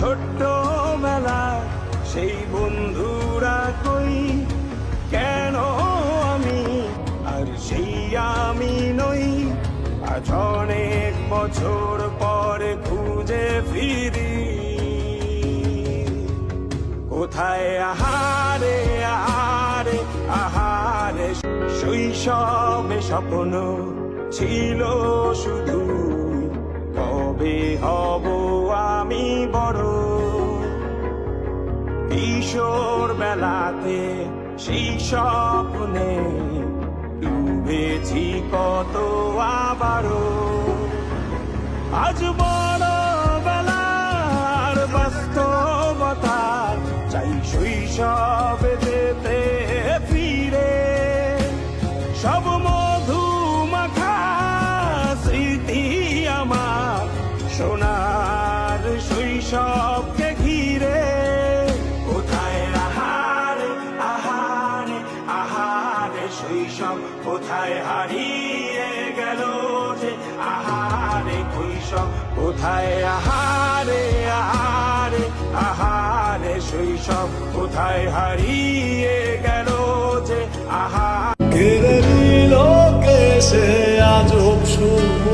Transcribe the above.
ছোট্ট মেলা সেই বন্ধুরা কই, কেন আমি আর সেই আমি নই। আজ অনেক বছর পরে খুঁজে ফিরি, কোথায় আহারে আহারে আহারে শৈশবে স্বপ্ন ছিল শুধু, কবে হব আমি বড়। কিশোর বেলাতে সেই স্বপ্নে ডুবেছি কত আবারও। আজ বড় বেলার বাস্তবতা চাই শৈশবে যেতে ফিরে। সব মধু মাখা স্মৃতি আমার সোনার শৈশবকে ঘিরে। কোথায় আহারে আহারে আহারে শৈশব, কোথায় হারিয়ে গেল যে আহারে কৈশব। কোথায় আহারে আহারে আহারে শৈশব, কোথায় হারিয়ে গেল যে আহারে। কেড়ে নিল কে সে আজব শুভ